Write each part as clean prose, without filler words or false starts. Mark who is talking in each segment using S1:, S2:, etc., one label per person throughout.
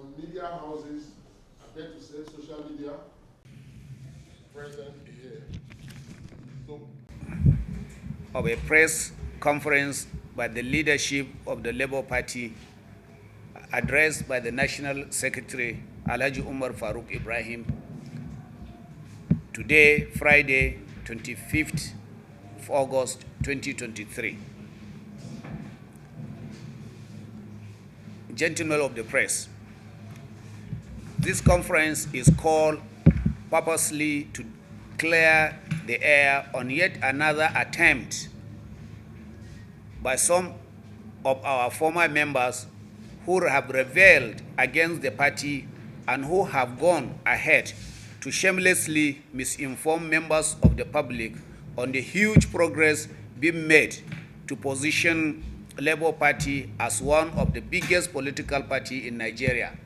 S1: some media houses, I beg to say social media, present here. So,
S2: of a press conference by the leadership of the Labour Party, addressed by the National Secretary, Alhaji Umar Farouk Ibrahim, today, Friday, 25th of August, 2023. Gentlemen of the press, this conference is called purposely to clear the air on yet another attempt by some of our former members who have rebelled against the party and who have gone ahead to shamelessly misinform members of the public on the huge progress being made to position Labour Party as one of the biggest political parties in Nigeria.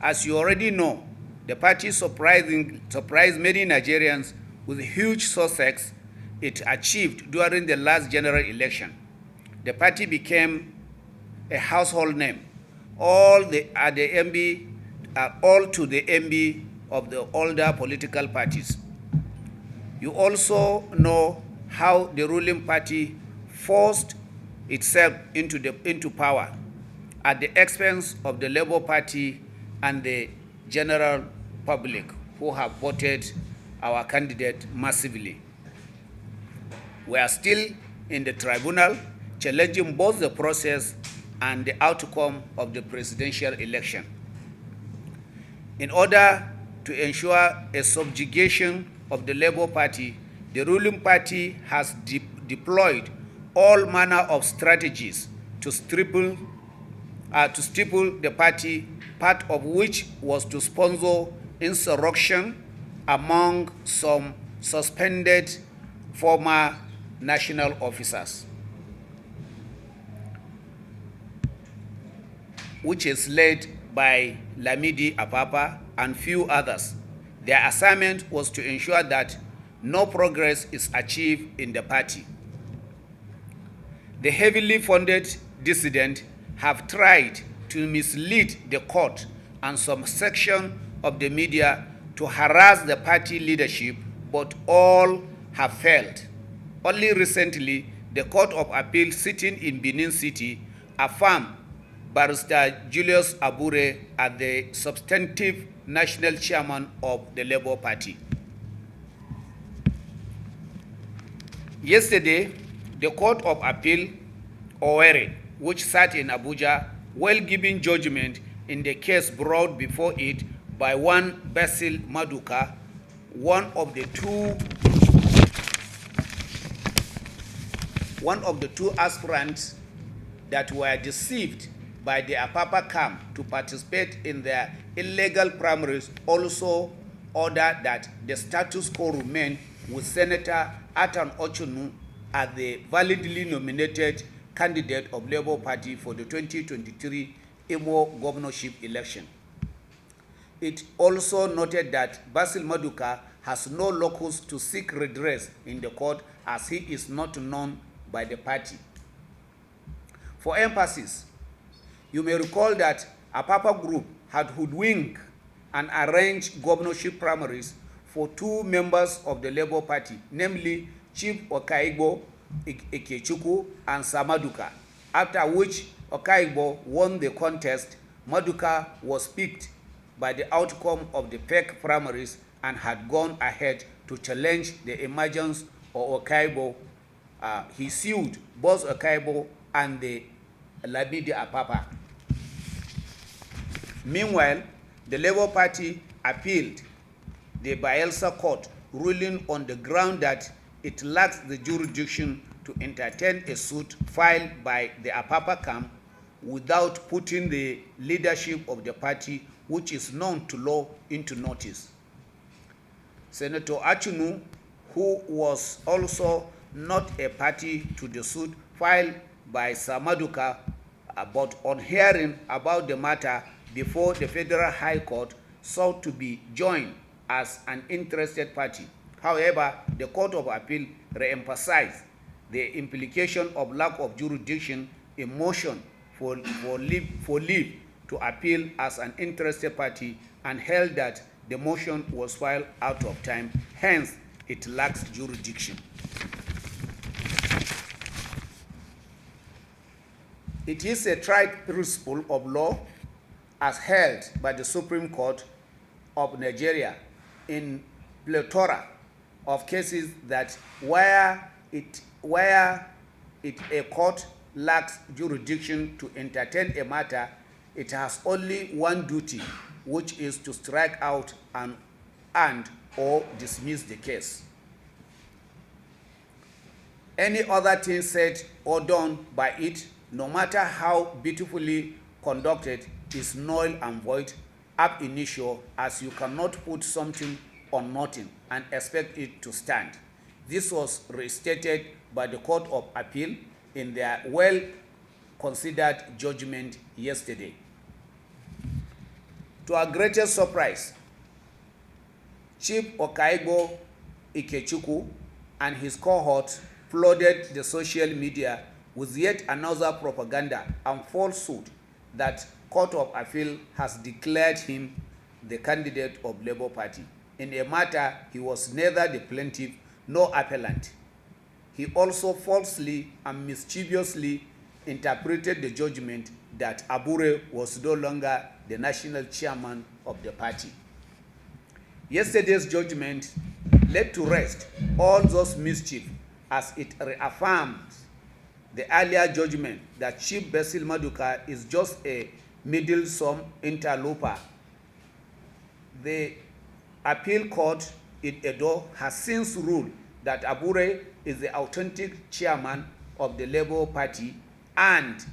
S2: As you already know, the party surprised many Nigerians with huge success it achieved during the last general election. The party became a household name, all to the envy of the older political parties. You also know how the ruling party forced itself into power at the expense of the Labour Party and the general public who have voted our candidate massively. We are still in the tribunal challenging both the process and the outcome of the presidential election. In order to ensure a subjugation of the Labour Party, the ruling party has deployed all manner of strategies to stifle the party, part of which was to sponsor insurrection among some suspended former national officers, which is led by Lamidi, Apapa, and few others. Their assignment was to ensure that no progress is achieved in the party. The heavily funded dissidents have tried to mislead the court and some section of the media to harass the party leadership, but all have failed. Only recently, the Court of Appeal sitting in Benin City affirmed Barrister Julius Abure as the substantive national chairman of the Labour Party. Yesterday, the Court of Appeal, Owerri, which sat in Abuja, while giving judgment in the case brought before it by one Basil Maduka, one of the two aspirants that were deceived by the Apapa camp to participate in their illegal primaries, also ordered that the status quo remain with Senator Atan Ochunu as the validly nominated candidate of Labour Party for the 2023 Imo governorship election. It also noted that Basil Maduka has no locus to seek redress in the court as he is not known by the party. For emphasis, you may recall that Apapa Group had hoodwinked and arranged governorship primaries for two members of the Labour Party, namely Chief Okaigbo Ikechukwu and Samaduka, after which Okaigbo won the contest. Maduka was picked by the outcome of the fake primaries and had gone ahead to challenge the emergence of Okaigbo. He sued both Okaigbo and the Lamidi Apapa. Meanwhile, the Labour Party appealed the Bayelsa court, ruling on the ground that it lacks the jurisdiction to entertain a suit filed by the Apapa camp without putting the leadership of the party, which is known to law, into notice. Senator Achunu, who was also not a party to the suit filed by Samaduka, but on hearing about the matter before the Federal High Court, sought to be joined as an interested party. However, the Court of Appeal re-emphasized the implication of lack of jurisdiction in motion for leave to appeal as an interested party and held that the motion was filed out of time, hence it lacks jurisdiction. It is a tried principle of law as held by the Supreme Court of Nigeria in plethora of cases that where a court lacks jurisdiction to entertain a matter, it has only one duty, which is to strike out and or dismiss the case. Any other thing said or done by it, no matter how beautifully conducted, is null and void ab initio, as you cannot put something on nothing and expect it to stand. This was restated by the Court of Appeal in their well-considered judgment yesterday. To our greatest surprise, Chief Okaibo Ikechukwu and his cohort flooded the social media with yet another propaganda and falsehood that Court of Appeal has declared him the candidate of Labour Party. In a matter, he was neither the plaintiff nor appellant. He also falsely and mischievously interpreted the judgment that Abure was no longer the national chairman of the party. Yesterday's judgment laid to rest all those mischief as it reaffirms the earlier judgment that Chief Basil Maduka is just a meddlesome interloper. The appeal court in Edo has since ruled that Abure is the authentic chairman of the Labour Party, and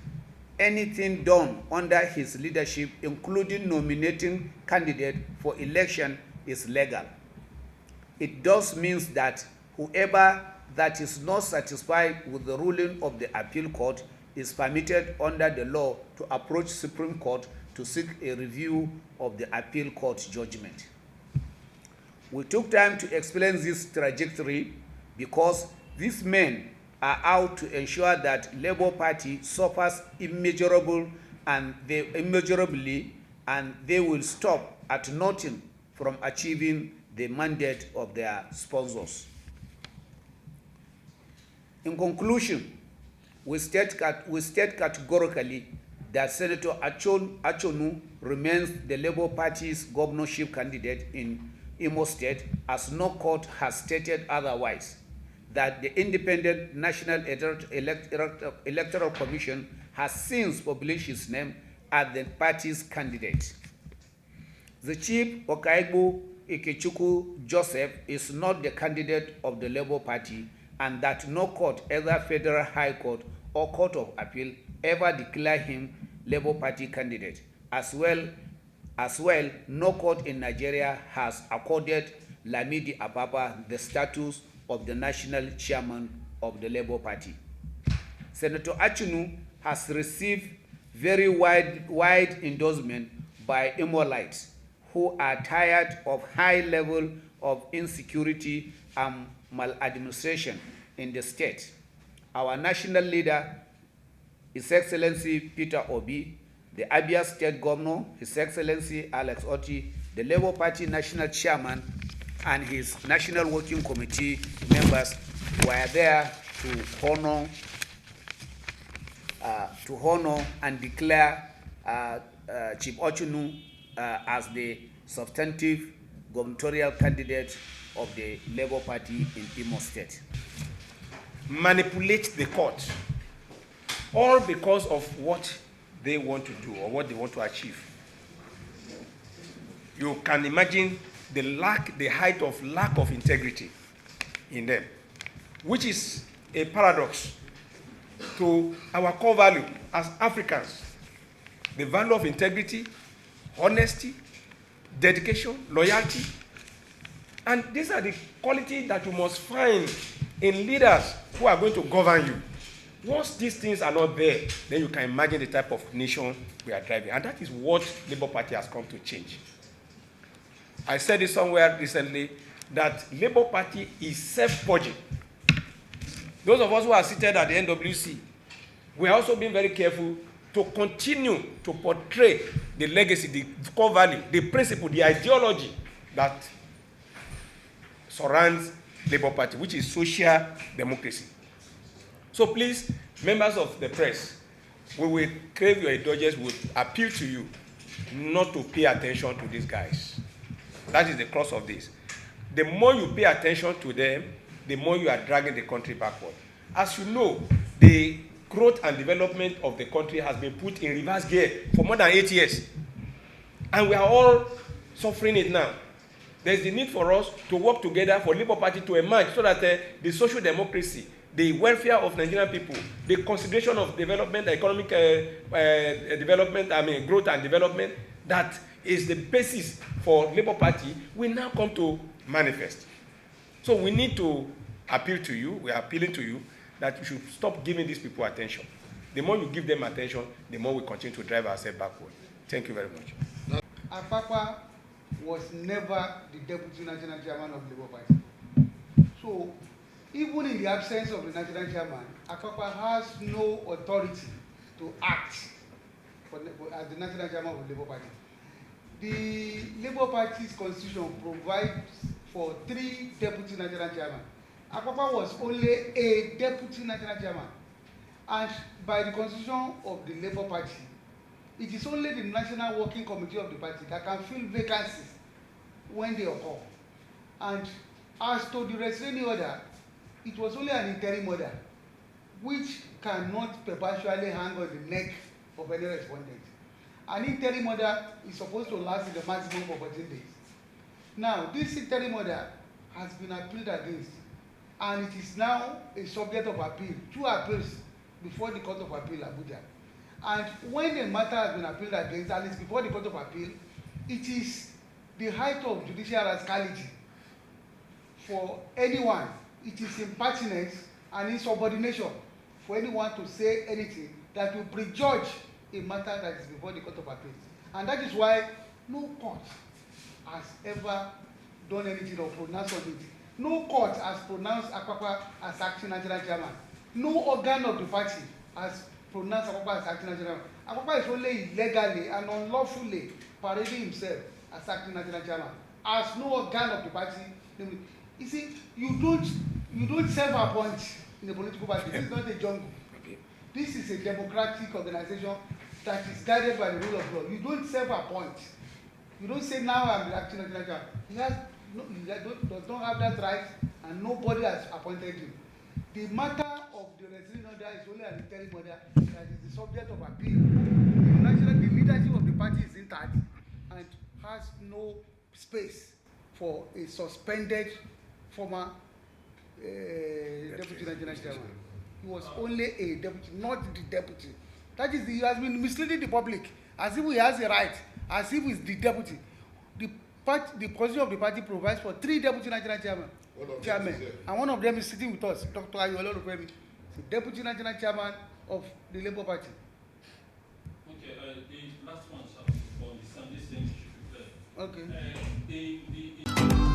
S2: anything done under his leadership, including nominating candidates for election, is legal. It thus means that whoever that is not satisfied with the ruling of the appeal court is permitted under the law to approach Supreme Court to seek a review of the appeal court judgment. We took time to explain this trajectory because these men are out to ensure that Labour Party suffers immeasurably, and they will stop at nothing from achieving the mandate of their sponsors. In conclusion, we state categorically that Senator Achonu remains the Labour Party's governorship candidate in Imo State, as no court has stated otherwise, that the Independent National Electoral Commission has since published his name as the party's candidate. The Chief Okaibo Ikechukwu Joseph is not the candidate of the Labour Party, and that no court, either Federal High Court or Court of Appeal, ever declared him Labour Party candidate. As well, no court in Nigeria has accorded Lamidi Apapa the status of the national chairman of the Labour Party. Senator Achonu has received very wide endorsement by Imolites who are tired of high level of insecurity and maladministration in the state. Our national leader, His Excellency Peter Obi, the Abia State Governor, His Excellency Alex Otti, the Labour Party National Chairman, and his National Working Committee members were there to honor and declare Chief Ochunu as the substantive gubernatorial candidate of the Labour Party in Imo State.
S3: Manipulate the court, all because of what they want to do or what they want to achieve. You can imagine the height of lack of integrity in them, which is a paradox to our core value as Africans. The value of integrity, honesty, dedication, loyalty. And these are the qualities that you must find in leaders who are going to govern you. Once these things are not there, then you can imagine the type of nation we are driving. And that is what Labour Party has come to change. I said it somewhere recently that Labour Party is self-purging. Those of us who are seated at the NWC, we are also being very careful to continue to portray the legacy, the core value, the principle, the ideology that surrounds Labour Party, which is social democracy. So please, members of the press, we will crave your indulgence, we will appeal to you not to pay attention to these guys. That is the crux of this. The more you pay attention to them, the more you are dragging the country backward. As you know, the growth and development of the country has been put in reverse gear for more than 8 years. And we are all suffering it now. There is the need for us to work together for Labour Party to emerge so that the social democracy, the welfare of Nigerian people, the consideration of development, economic development, growth and development, that is the basis for Labour Party, will now come to manifest. So we need to appeal to you, we are appealing to you, that you should stop giving these people attention. The more you give them attention, the more we continue to drive ourselves backward. Thank you very much.
S4: Apapa was never the deputy national chairman of the Labour Party. So, even in the absence of the national chairman, Apapa has no authority to act as the national chairman of the Labour Party. The Labour Party's constitution provides for 3 deputy national chairmen. Apapa was only a deputy national chairman. And by the constitution of the Labour Party, it is only the National Working Committee of the party that can fill vacancies when they occur. And as to the restraining order, it was only an interim order, which cannot perpetually hang on the neck of any respondent. An interim order is supposed to last in the maximum of 14 days. Now, this interim order has been appealed against, and it is now a subject of appeal, 2 appeals before the Court of Appeal, Abuja. And when a matter has been appealed against, and it's before the Court of Appeal, it is the height of judicial rascality for anyone. It is impertinence and insubordination for anyone to say anything that will prejudge a matter that is before the Court of Appeal. And that is why no court has ever done anything or pronounced on it. No court has pronounced Apapa as acting national chairman. No organ of the party has pronounced Apapa as acting national chairman. Apapa is only illegally and unlawfully parading himself as acting national chairman. As no organ of the party. You see, you don't self-appoint in a political party. This is not a jungle. This is a democratic organization that is guided by the rule of law. You don't self-appoint. You don't say, now I'm the acting national chairman. He does not have that right, and nobody has appointed him. The matter of the restraining order is only an interim order that is the subject of appeal. The leadership of the party is intact and has no space for a suspended former deputy national chairman. He was only a deputy, not the deputy. That is, he has been misleading the public as if he has a right, as if he's the deputy. The position of the party provides for 3 deputy national chairmen, and one of them is sitting with us, Dr. Ayolo Rupemi, the deputy national chairman of the Labour Party.
S5: Okay, the last one, sir, for the Sunday thing should be clear.
S4: Okay.
S5: The